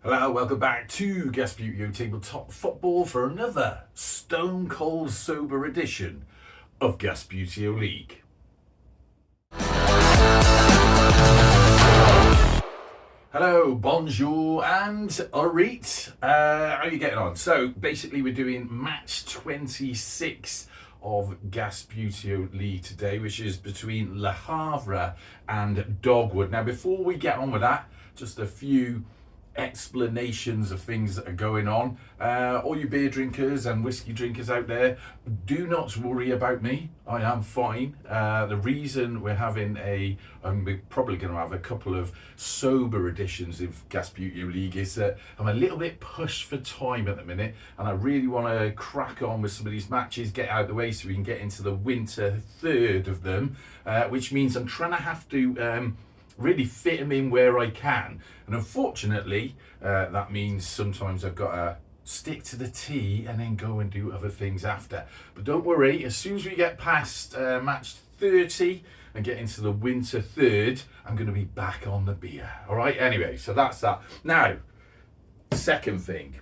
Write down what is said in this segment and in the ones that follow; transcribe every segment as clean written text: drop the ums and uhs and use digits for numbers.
Hello, welcome back to Gasbbuteo Tabletop Football for another stone cold sober edition of Gasbbuteo League. Hello, bonjour and au revoir. How are you getting on? So basically we're doing match 26 of Gasbbuteo League today, which is between Le Havre and Dogwood. Now before we get on with that, just a few explanations of things that are going on. All you beer drinkers and whiskey drinkers out there, do not worry about me. I am fine. The reason we're having we're probably going to have a couple of sober editions of Gasbbuteo League is that I'm a little bit pushed for time at the minute, and I really want to crack on with some of these matches, get out of the way so we can get into the winter third of them, which means I'm trying to have to really fit them in where I can, and unfortunately that means sometimes I've got to stick to the tea and then go and do other things after. But don't worry, as soon as we get past match 30 and get into the winter third, I'm going to be back on the beer. All right, anyway, so that's that. Now, second thing,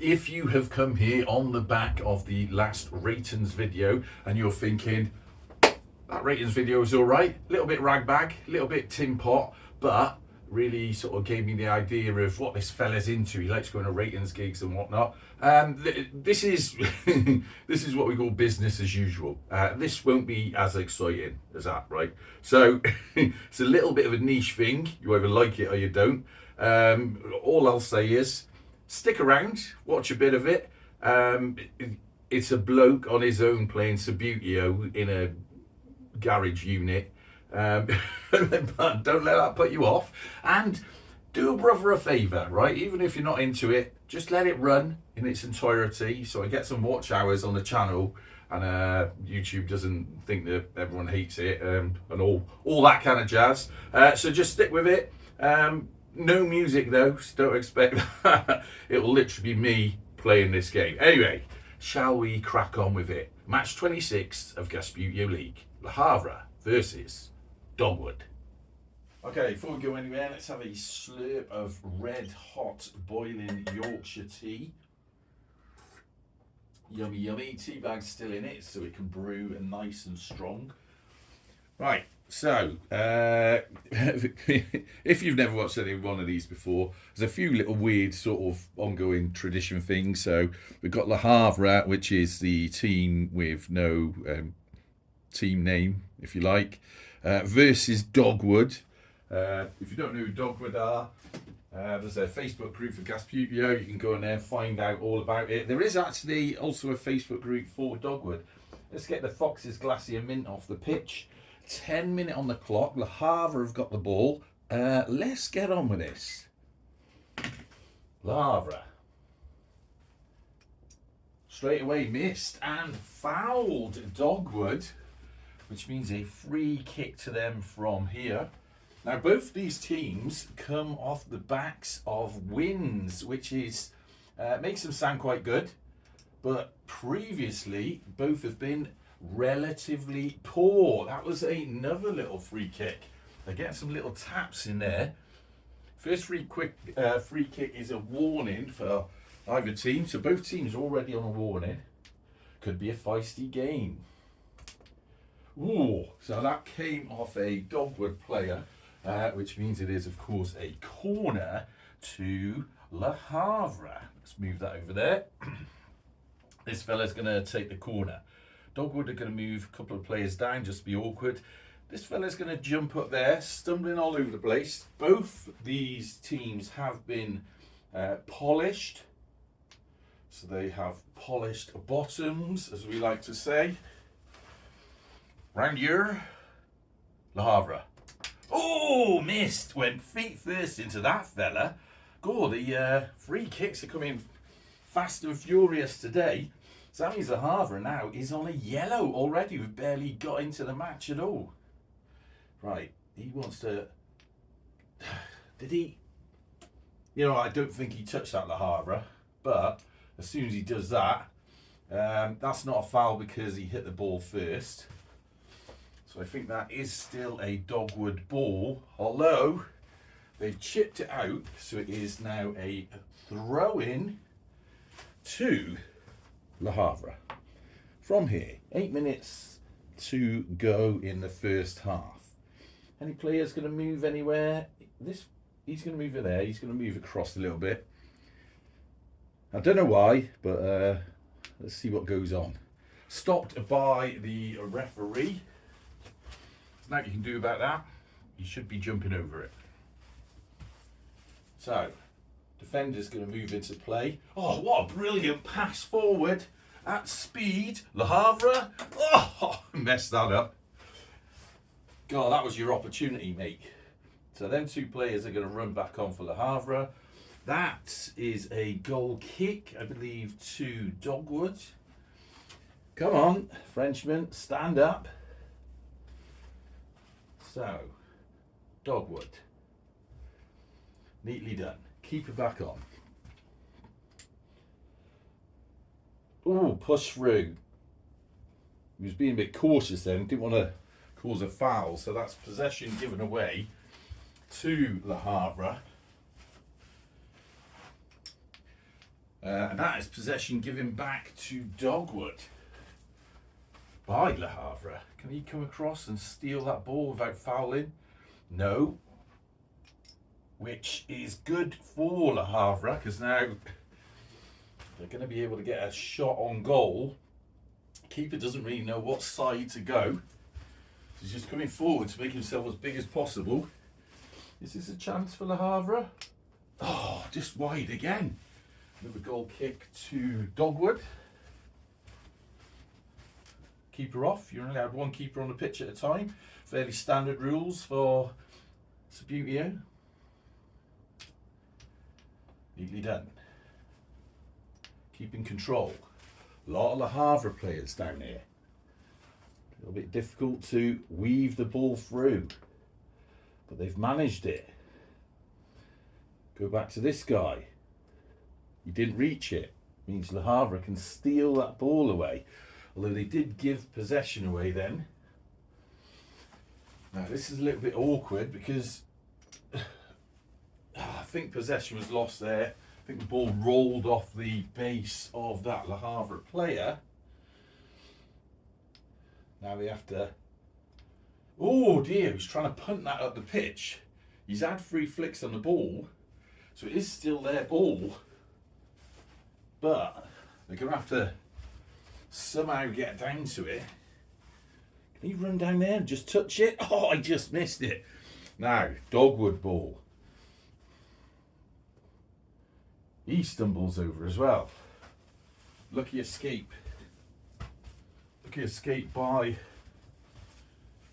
if you have come here on the back of the last ratings video and you're thinking, that ratings video is all right, a little bit ragbag, a little bit tin pot, but really sort of gave me the idea of what this fella's into. He likes going to ratings gigs and whatnot. This is this is what we call business as usual. This won't be as exciting as that, right? So it's a little bit of a niche thing. You either like it or you don't. All I'll say is stick around, watch a bit of it. It's a bloke on his own playing Sabuteo in a garage unit, but don't let that put you off, and do a brother a favour, right? Even if you're not into it, just let it run in its entirety so I get some watch hours on the channel, and YouTube doesn't think that everyone hates it, and all that kind of jazz. So just stick with it. No music though, so don't expect that. It will literally be me playing this game. Anyway, shall we crack on with it? Match 26 of Gasbbuteo League. Le Havre versus Dogwood. Okay, before we go anywhere, let's have a slurp of red hot boiling Yorkshire tea. Yummy, yummy. Tea bag's still in it, so it can brew and nice and strong. Right, so if you've never watched any one of these before, there's a few little weird sort of ongoing tradition things. So we've got Le Havre, which is the team with no team name, if you like, versus Dogwood. If you don't know who Dogwood are, there's a Facebook group for Gasbbuteo. You can go in there and find out all about it. There is actually also a Facebook group for Dogwood. Let's get the Fox's Glacier Mint off the pitch. 10 minutes on the clock. Le Havre have got the ball. Let's get on with this. Le Havre. Straight away missed and fouled Dogwood, which means a free kick to them from here. Now both these teams come off the backs of wins, which is makes them sound quite good, but previously both have been relatively poor. That was another little free kick. They get some little taps in there. First free kick is a warning for either team, so both teams are already on a warning. Could be a feisty game. Ooh, so that came off a Dogwood player, which means it is, of course, a corner to Le Havre. Let's move that over there. This fella's going to take the corner. Dogwood are going to move a couple of players down, just to be awkward. This fella's going to jump up there, stumbling all over the place. Both these teams have been polished. So they have polished bottoms, as we like to say. Round here, Le Havre. Oh, missed. Went feet first into that fella. God, the free kicks are coming fast and furious today. So that means Le Havre now is on a yellow already. We've barely got into the match at all. Right, he wants to... Did he... You know, I don't think he touched that Le Havre, but as soon as he does that, that's not a foul because he hit the ball first. So I think that is still a Dogwood ball, although They've chipped it out, so it is now a throw-in to Le Havre. From here, 8 minutes to go in the first half. Any players going to move anywhere? He's going to move it there. He's going to move across a little bit. I don't know why, but let's see what goes on. Stopped by the referee. There's nothing you can do about that. You should be jumping over it. So, defender's going to move into play. Oh, what a brilliant pass forward at speed. Le Havre. Oh, messed that up. God, that was your opportunity, mate. So them two players are going to run back on for Le Havre. That is a goal kick, I believe, to Dogwood. Come on, Frenchman, stand up. So, Dogwood. Neatly done. Keeper back on. Oh, push through. He was being a bit cautious then, didn't want to cause a foul, so that's possession given away to Le Havre. And that is possession given back to Dogwood by Le Havre. Can he come across and steal that ball without fouling? No. Which is good for Le Havre, because now they're going to be able to get a shot on goal. Keeper doesn't really know what side to go. He's just coming forward to make himself as big as possible. Is this a chance for Le Havre? Oh, just wide again. Another goal kick to Dogwood. Keeper off. You're only allowed one keeper on the pitch at a time. Fairly standard rules for Gasbbuteo. Neatly done. Keeping control. A lot of Le Havre players down here. A little bit difficult to weave the ball through, but they've managed it. Go back to this guy. He didn't reach it. Means Le Havre can steal that ball away. Although they did give possession away then. Now this is a little bit awkward because I think possession was lost there. I think the ball rolled off the base of that Le Havre player. Now they have to... Oh dear, he's trying to punt that up the pitch. He's had 3 flicks on the ball, so it is still their ball. But they're going to have to somehow get down to it. Can he run down there and just touch it? Oh, I just missed it. Now, Dogwood ball. He stumbles over as well. Lucky escape. Lucky escape by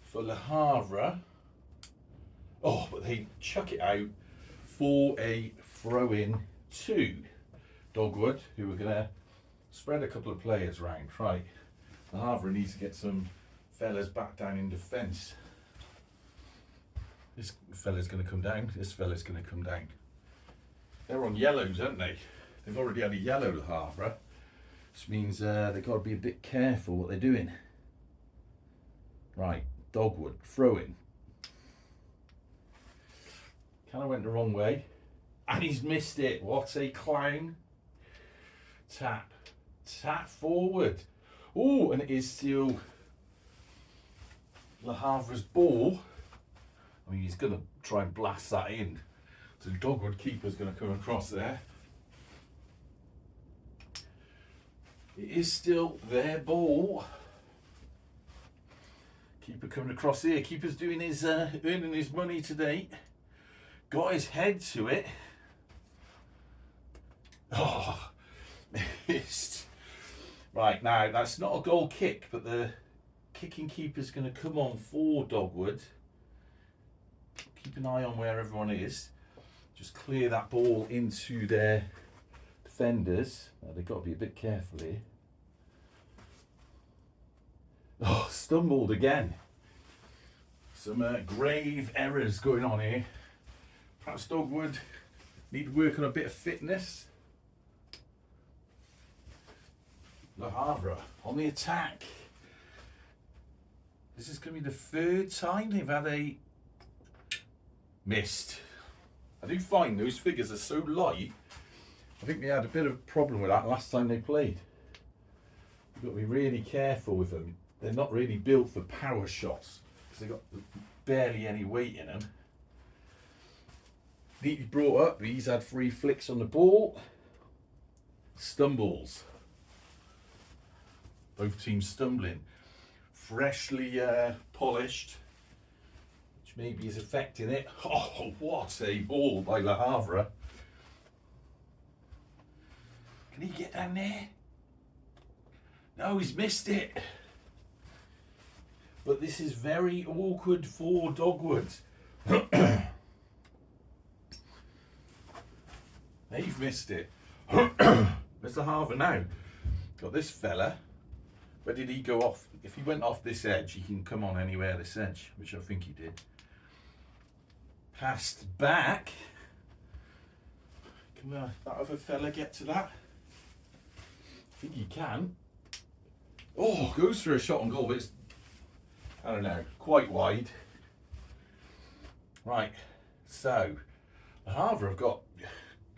for Le Havre. Oh, but they chuck it out for a throw-in to Dogwood, who are going to spread a couple of players round. Right, Le Havre needs to get some fellas back down in defence. This fella's going to come down. This fella's going to come down. They're on yellows, aren't they? They've already had a yellow Le Havre, which means they've got to be a bit careful what they're doing. Right, Dogwood, throw-in. Kind of went the wrong way. And he's missed it. What a clown. Tap forward. Oh, and it is still Le Havre's ball. I mean, he's going to try and blast that in. So the Dogwood keeper's going to come across there. It is still their ball. Keeper coming across here. Keeper's doing his earning his money today. Got his head to it. Oh, missed. Right, now that's not a goal kick, but the kicking keeper's going to come on for Dogwood. Keep an eye on where everyone is. Just clear that ball into their defenders. They've got to be a bit careful here. Oh, stumbled again. Some grave errors going on here. Perhaps Dogwood need to work on a bit of fitness. Le Havre on the attack. This is going to be the 3rd time they've had a missed. I do find those figures are so light. I think they had a bit of a problem with that last time they played. You've got to be really careful with them. They're not really built for power shots because they've got barely any weight in them. Neatly brought up. He's had 3 flicks on the ball. Stumbles. Both teams stumbling. Freshly polished, which maybe is affecting it. Oh, what a ball by Le Havre. Can he get down there? No, he's missed it. But this is very awkward for Dogwood. They've missed it. Where's Le Havre now? Got this fella. Where did he go off? If he went off this edge, he can come on anywhere this edge, which I think he did. Passed back. Can that other fella get to that? I think he can. Oh, goes for a shot on goal, but it's, I don't know, quite wide. Right, so Le Havre have got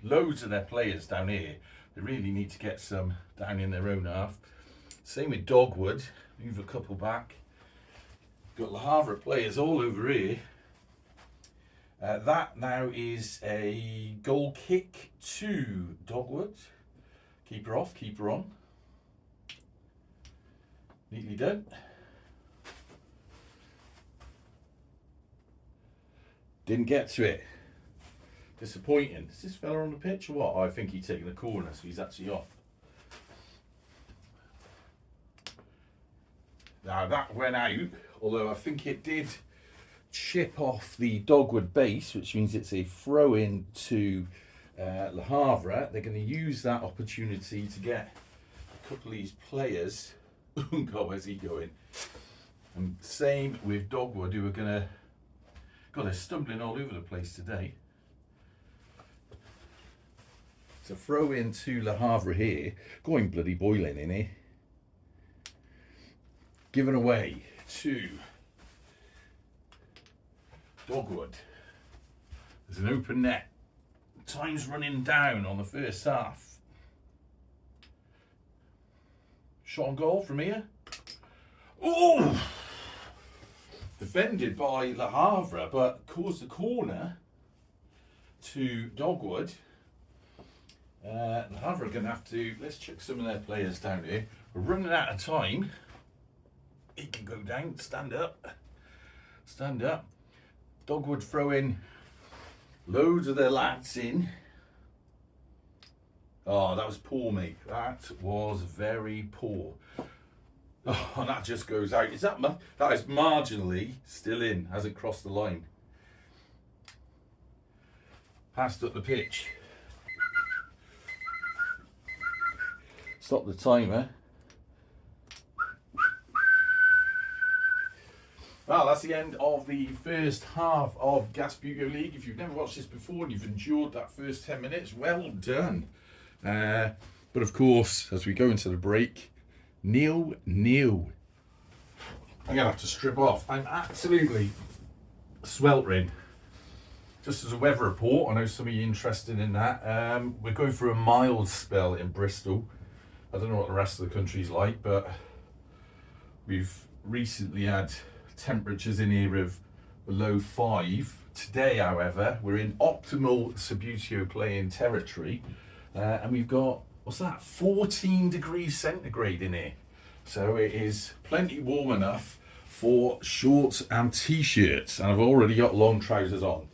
loads of their players down here. They really need to get some down in their own half. Same with Dogwood. Move a couple back. Got Le Havre players all over here. That now is a goal kick to Dogwood. Keeper off, keeper on. Neatly done. Didn't get to it. Disappointing. Is this fella on the pitch or what? Oh, I think he's taking the corner, so he's actually off. Now that went out, although I think it did chip off the Dogwood base, which means it's a throw-in to Le Havre. They're going to use that opportunity to get a couple of these players. Oh God, where's he going? And same with Dogwood, who are going to... God, they're stumbling all over the place today. It's a throw-in to Le Havre here. Going bloody boiling in here. Given away to Dogwood. There's an open net. Time's running down on the first half. Shot on goal from here. Oh! Defended by Le Havre, but caused the corner to Dogwood. Le Havre are going to have to, let's check some of their players down here. We're running out of time. He can go down, stand up. Stand up. Dogwood throwing loads of their lads in. Oh, that was poor, mate. That was very poor. Oh, and that just goes out. Is that that is marginally still in, hasn't crossed the line. Passed up the pitch. Stop the timer. Well, that's the end of the first half of Gasbbuteo League. If you've never watched this before and you've endured that first 10 minutes, well done. But of course, as we go into the break, 0-0. I'm going to have to strip off. I'm absolutely sweltering. Just as a weather report, I know some of you are interested in that. We're going through a mild spell in Bristol. I don't know what the rest of the country's like, but we've recently had temperatures in here of below 5. Today, however, we're in optimal Sabuteo playing territory, and we've got, what's that, 14 degrees centigrade in here. So it is plenty warm enough for shorts and t-shirts, and I've already got long trousers on.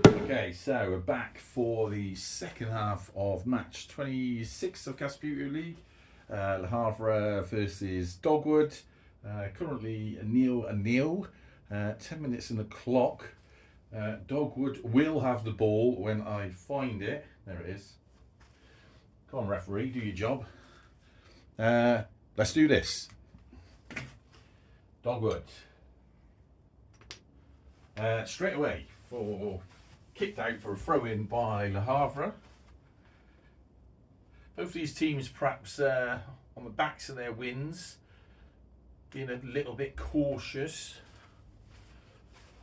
Okay, so we're back for the second half of match 26 of Gasbbuteo League. Le Havre versus Dogwood. Currently 0-0. 10 minutes in the clock. Dogwood will have the ball when I find it. There it is. Come on, referee, do your job. Let's do this. Dogwood. Straight away for kicked out for a throw-in by Le Havre. Both these teams perhaps on the backs of their wins, being a little bit cautious.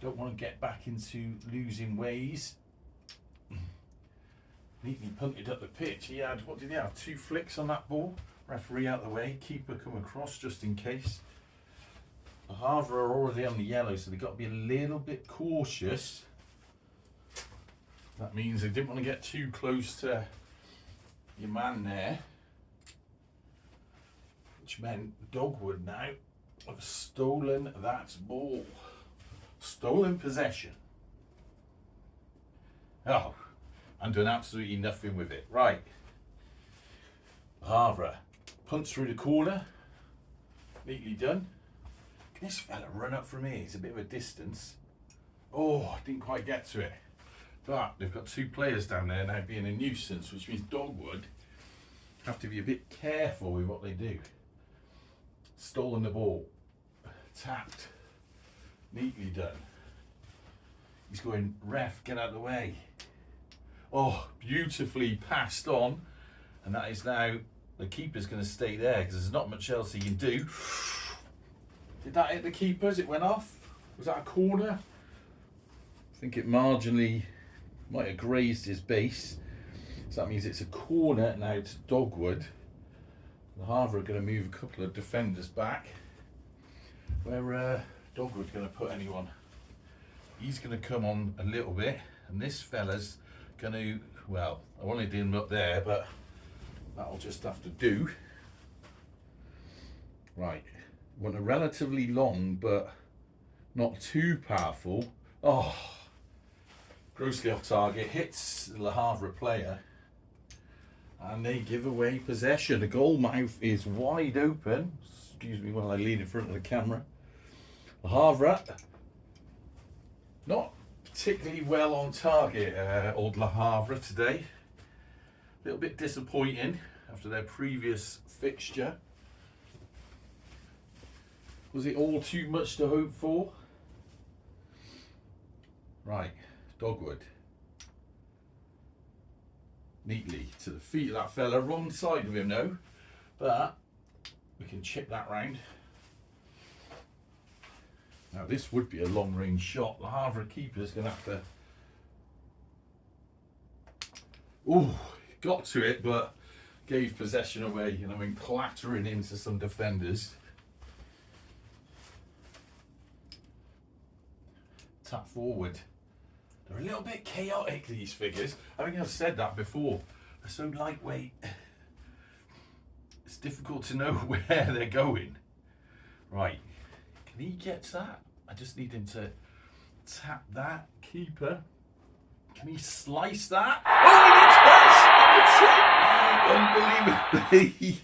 Don't want to get back into losing ways. Neatly punted up the pitch. He had, what did he have? 2 flicks on that ball. Referee out the way. Keeper come across just in case. The Havre are already on the yellow, so they've got to be a little bit cautious. That means they didn't want to get too close to your man there. Which meant Dogwood now have stolen that ball. Stolen possession. Oh, and done absolutely nothing with it. Right. Havre punts through the corner. Neatly done. Can this fella run up from here? It's a bit of a distance. Oh, didn't quite get to it. But they've got 2 players down there now being a nuisance, which means Dogwood have to be a bit careful with what they do. Stolen the ball. Tapped. Neatly done. He's going, ref, get out of the way. Oh, beautifully passed on. And that is now, the keeper's going to stay there because there's not much else he can do. Did that hit the keeper as it went off? Was that a corner? I think it marginally might have grazed his base. So that means it's a corner now to Dogwood. The Havre are going to move a couple of defenders back. Where Dogwood going to put anyone? He's going to come on a little bit, and this fella's going to, well, I wanted him up there, but that'll just have to do. Right, want a relatively long, but not too powerful. Oh, grossly off target, hits the Havre player, and they give away possession. The goal mouth is wide open. Excuse me while I lean in front of the camera. The Havre, not particularly well on target, old Le Havre today. A little bit disappointing after their previous fixture. Was it all too much to hope for? Right, Dogwood. Neatly to the feet of that fella, wrong side of him though, but we can chip that round. Now this would be a long range shot. The Havre keeper's going to have to... Ooh, got to it, but gave possession away, and I went clattering into some defenders. Tap forward. They're a little bit chaotic, these figures. I think I've said that before. They're so lightweight. It's difficult to know where they're going. Right. Can he get that? I just need him to tap that. Keeper. Can he slice that? Oh, he does! Unbelievably.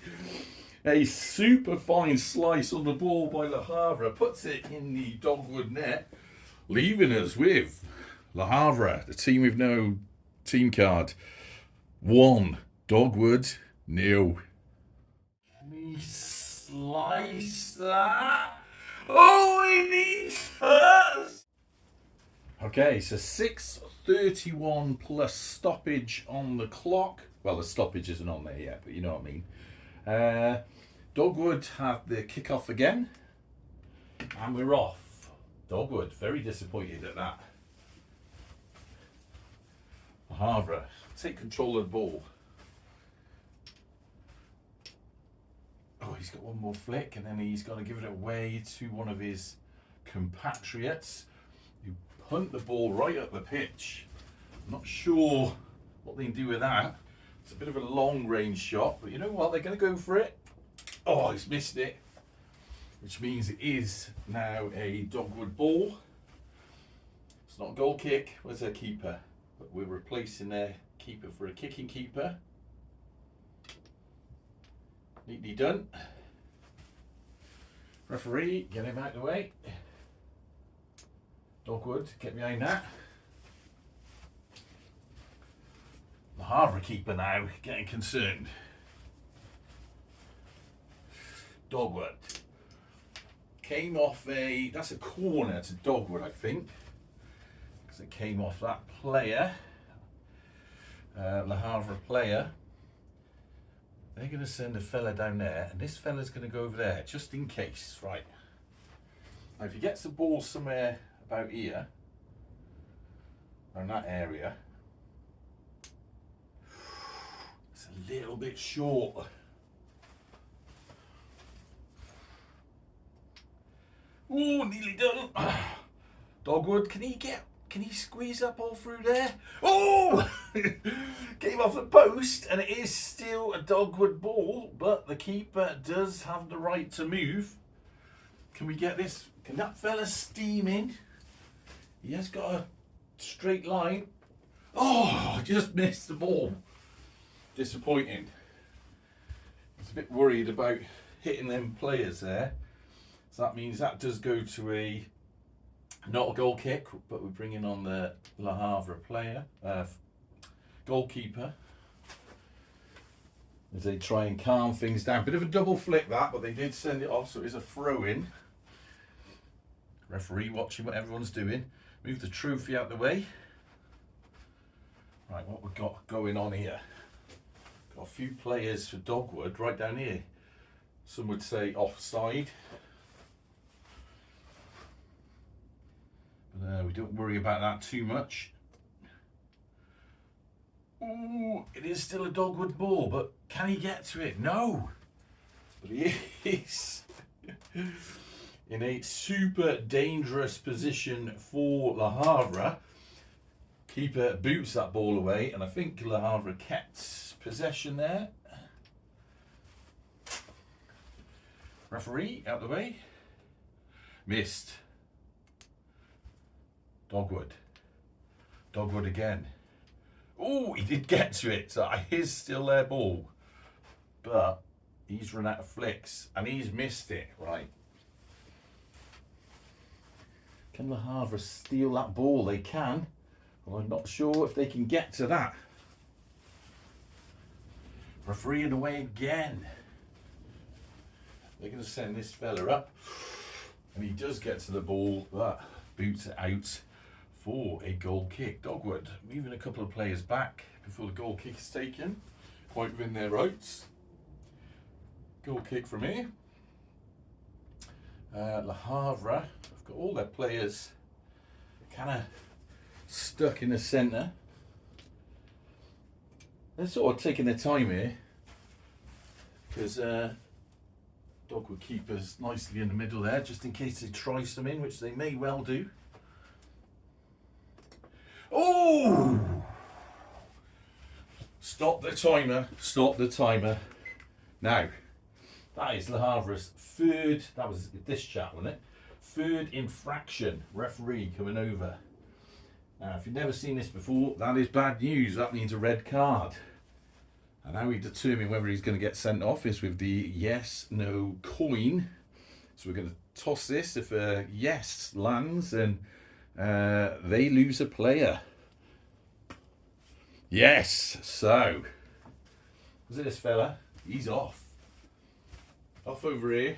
A super fine slice on the ball by Le Havre. Puts it in the Dogwood net. Leaving us with Le Havre, the team with no team card. 1. Dogwood, 0. Can he slice that? Oh, he needs us! Okay, so 6:31 plus stoppage on the clock. Well, the stoppage isn't on there yet, but you know what I mean. Dogwood have the kick-off again. And we're off. Dogwood, very disappointed at that. Havre, take control of the ball. Oh, he's got one more flick, and then he's got to give it away to one of his compatriots who punt the ball right up the pitch. I'm not sure what they can do with that. It's a bit of a long range shot, but you know what? They're going to go for it. Oh, he's missed it. Which means it is now a Dogwood ball. It's not a goal kick. Where's their keeper? But we're replacing their keeper for a kicking keeper. Neatly done. Referee, get him out of the way. Dogwood, get behind that. The Havre keeper now getting concerned. Dogwood. Came off that's a corner to Dogwood, I think. Because it came off that player. Le Havre player. They're going to send a fella down there, and this fella's going to go over there, just in case. Right. Now, if he gets the ball somewhere about here, around that area. It's a little bit short. Oh, nearly done. Dogwood, can he squeeze that ball through there? Oh! Came off the post, and it is still a Dogwood ball, but the keeper does have the right to move. Can we get this? Can that fella steam in? He has got a straight line. Oh, just missed the ball. Disappointing. I was a bit worried about hitting them players there. So that means that does go to not a goal kick, but we're bringing on the Le Havre player, goalkeeper, as they try and calm things down. Bit of a double flick that, but they did send it off, so it is a throw-in. Referee watching what everyone's doing. Move the trophy out the way. Right, what we've got going on here. Got a few players for Dogwood right down here. Some would say offside. But we don't worry about that too much. Ooh, it is still a Dogwood ball, but can he get to it? No. But he is in a super dangerous position for Le Havre. Keeper boots that ball away, and I think Le Havre kept possession there. Referee out the way. Missed. Dogwood. Dogwood again. Oh, he did get to it, so it is still their ball. But he's run out of flicks, and he's missed it, right. Can Le Havre steal that ball? They can. Well, I'm not sure if they can get to that. Refereeing away again. They're going to send this fella up. And he does get to the ball, but boots it out for a goal kick. Dogwood moving a couple of players back before the goal kick is taken. Quite within their rights. Goal kick from here. Le Havre have got all their players kind of stuck in the centre. They're sort of taking their time here because Dogwood keeper's nicely in the middle there, just in case they try some in, which they may well do. Oh! Stop the timer. Stop the timer. Now, that is Le Havre's third, that was this chat, wasn't it? Third infraction. Referee coming over. Now, if you've never seen this before, that is bad news. That means a red card. And how we determine whether he's going to get sent off is with the yes/no coin. So we're going to toss this. If a yes lands, then they lose a player. Yes. So, was it this fella? He's off. Off over here.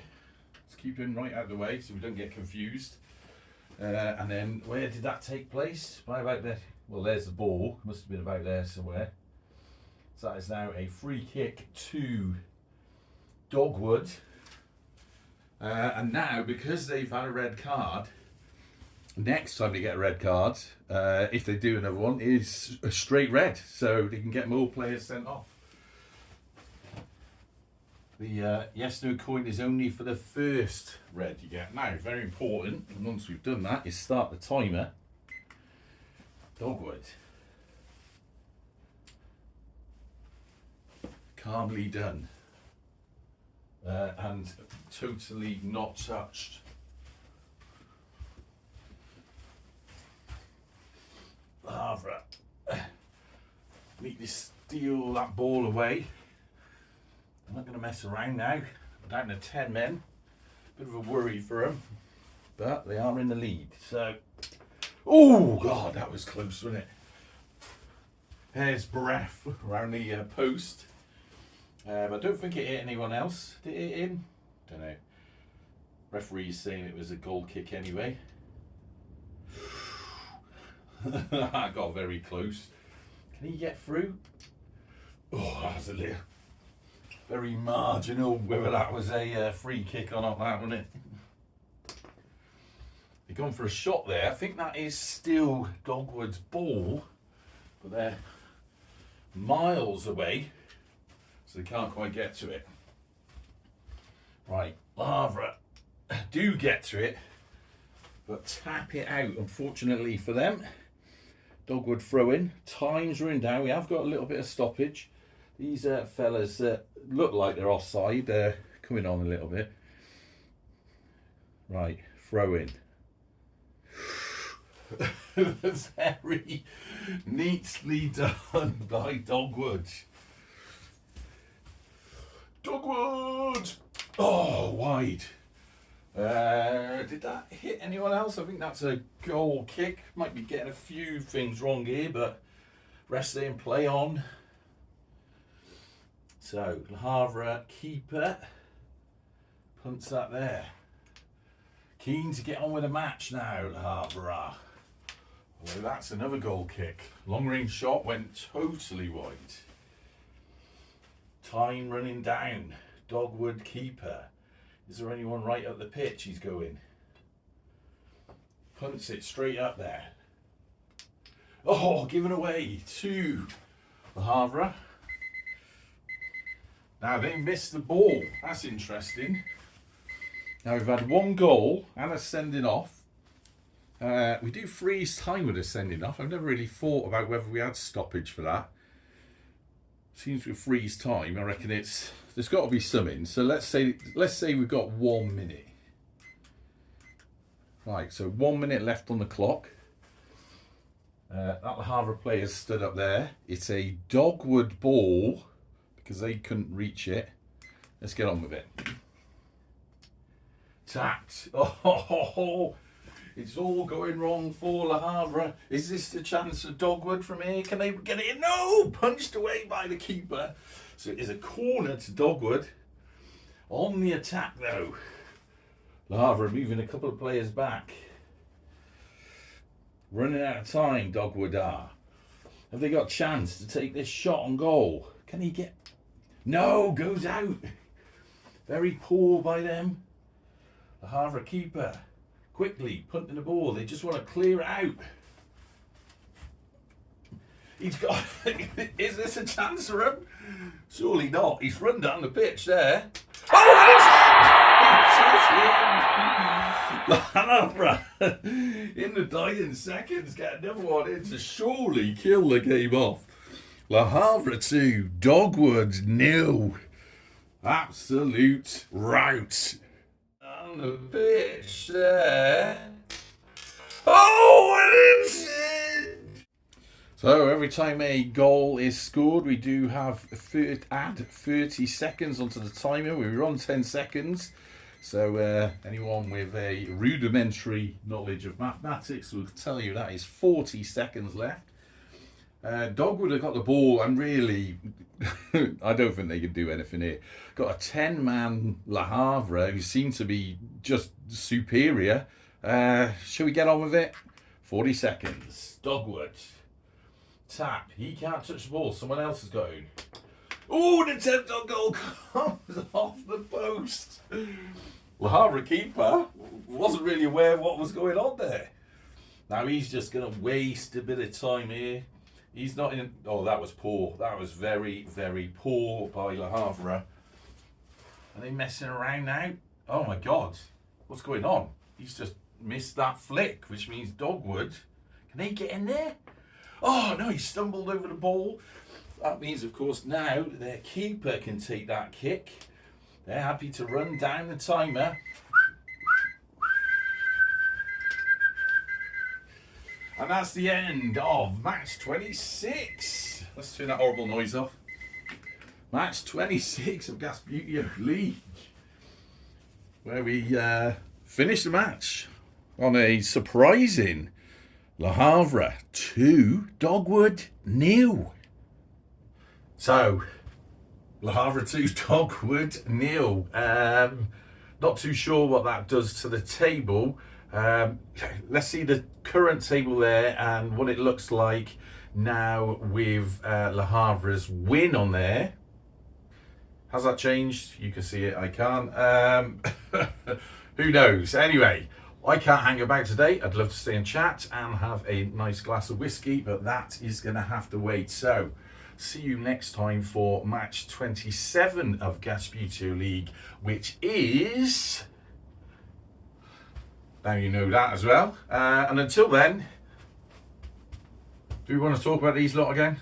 Let's keep him right out of the way so we don't get confused. And then where did that take place? By about there. Well, there's the ball. Must have been about there somewhere. So that is now a free kick to Dogwood. And now, because they've had a red card, next time they get a red card, if they do another one, is a straight red. So they can get more players sent off. The yes/no coin is only for the first red you get. Now, very important, and once we've done that, is start the timer. Dogwood. Calmly done. And totally not touched. Havre. Need to steal that ball away. I'm not going to mess around now. We're down to 10 men. Bit of a worry for them. But they are in the lead. So, oh God, that was close, wasn't it? Hair's breadth around the post. I don't think it hit anyone else. Did it hit him? Don't know. Referee's saying it was a goal kick anyway. I got very close. Can he get through? Oh, that was a little... very marginal whether that was a free kick or not, that, wasn't it? The gone for a shot there. I think that is still Dogwood's ball, but they're miles away, so they can't quite get to it. Right, Havre do get to it, but tap it out, unfortunately for them. Dogwood throw in, time's running down. We have got a little bit of stoppage. These fellas look like they're offside. They're coming on a little bit. Right, throw in. Very neatly done by Dogwood. Dogwood! Oh, wide. Did that hit anyone else? I think that's a goal kick. Might be getting a few things wrong here, but rest in play on. So, Havre keeper punts that there. Keen to get on with the match now, Havre. Well, that's another goal kick. Long range shot went totally wide. Time running down. Dogwood keeper. Is there anyone right up the pitch? He's going. Punts it straight up there. Oh, given away to Havre. Now they missed the ball. That's interesting. Now we've had one goal and a sending off. We do freeze time with a sending off. I've never really thought about whether we had stoppage for that. Seems to freeze time. I reckon there's got to be something. So let's say we've got 1 minute. Right, so 1 minute left on the clock. That Havre player stood up there. It's a Dogwood ball because they couldn't reach it. Let's get on with it. Tapped. Oh, it's all going wrong for Le Havre. Is this the chance for Dogwood from here? Can they get it in? No! Punched away by the keeper. So it is a corner to Dogwood. On the attack though. Le Havre moving a couple of players back. Running out of time, Dogwood are. Have they got a chance to take this shot on goal? Can he get... No! Goes out. Very poor by them. Le Havre keeper. Quickly punting the ball. They just want to clear it out. He's got... Is this a chance for him? Surely not. He's run down the pitch there. Oh, it's in the dying seconds, get another one in to surely kill the game off. Le Havre 2, Dogwood 0. Absolute rout. On the pitch there. Oh, what is it? So every time a goal is scored, we do have add 30 seconds onto the timer. We run 10 seconds. So anyone with a rudimentary knowledge of mathematics will tell you that is 40 seconds left. Dogwood have got the ball and really, I don't think they could do anything here. Got a 10-man Le Havre who seem to be just superior. Shall we get on with it? 40 seconds. Dogwood. Tap. He can't touch the ball. Someone else is going. Oh, the attempt on goal comes off the post. Le Havre keeper wasn't really aware of what was going on there. Now he's just going to waste a bit of time here. He's not in... Oh, that was poor. That was very, very poor by Le Havre. Are they messing around now? Oh my God. What's going on? He's just missed that flick, which means Dogwood. Can they get in there? Oh no, he stumbled over the ball. That means, of course, now their keeper can take that kick. They're happy to run down the timer. And that's the end of match 26. Let's turn that horrible noise off. Match 26 of Gasbbuteo League, where we finished the match on a surprising Le Havre 2, Dogwood 0. So, Le Havre 2, Dogwood 0. Not too sure what that does to the table. Let's see the current table there and what it looks like now with Le Havre's win on there. Has that changed? You can see it, I can't. Who knows? Anyway, I can't hang about today. I'd love to stay and chat and have a nice glass of whiskey, but that is going to have to wait. So, see you next time for match 27 of Gasbbuteo League, which is... Now you know that as well. And until then, do we want to talk about these lot again?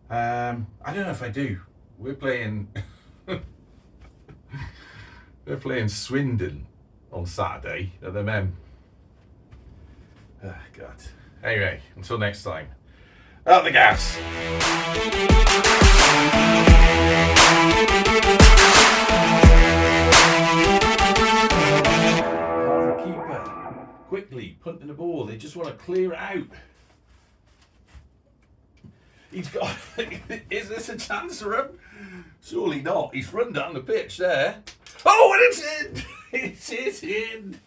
I don't know if I do. We're playing... We're playing Swindon on Saturday at the Mem. Oh, God. Anyway, until next time. Out the gas! Havre keeper. Quickly, punting the ball. They just want to clear it out. He's got... Is this a chance for him? Surely not. He's run down the pitch there. Oh, and it's in! It is in!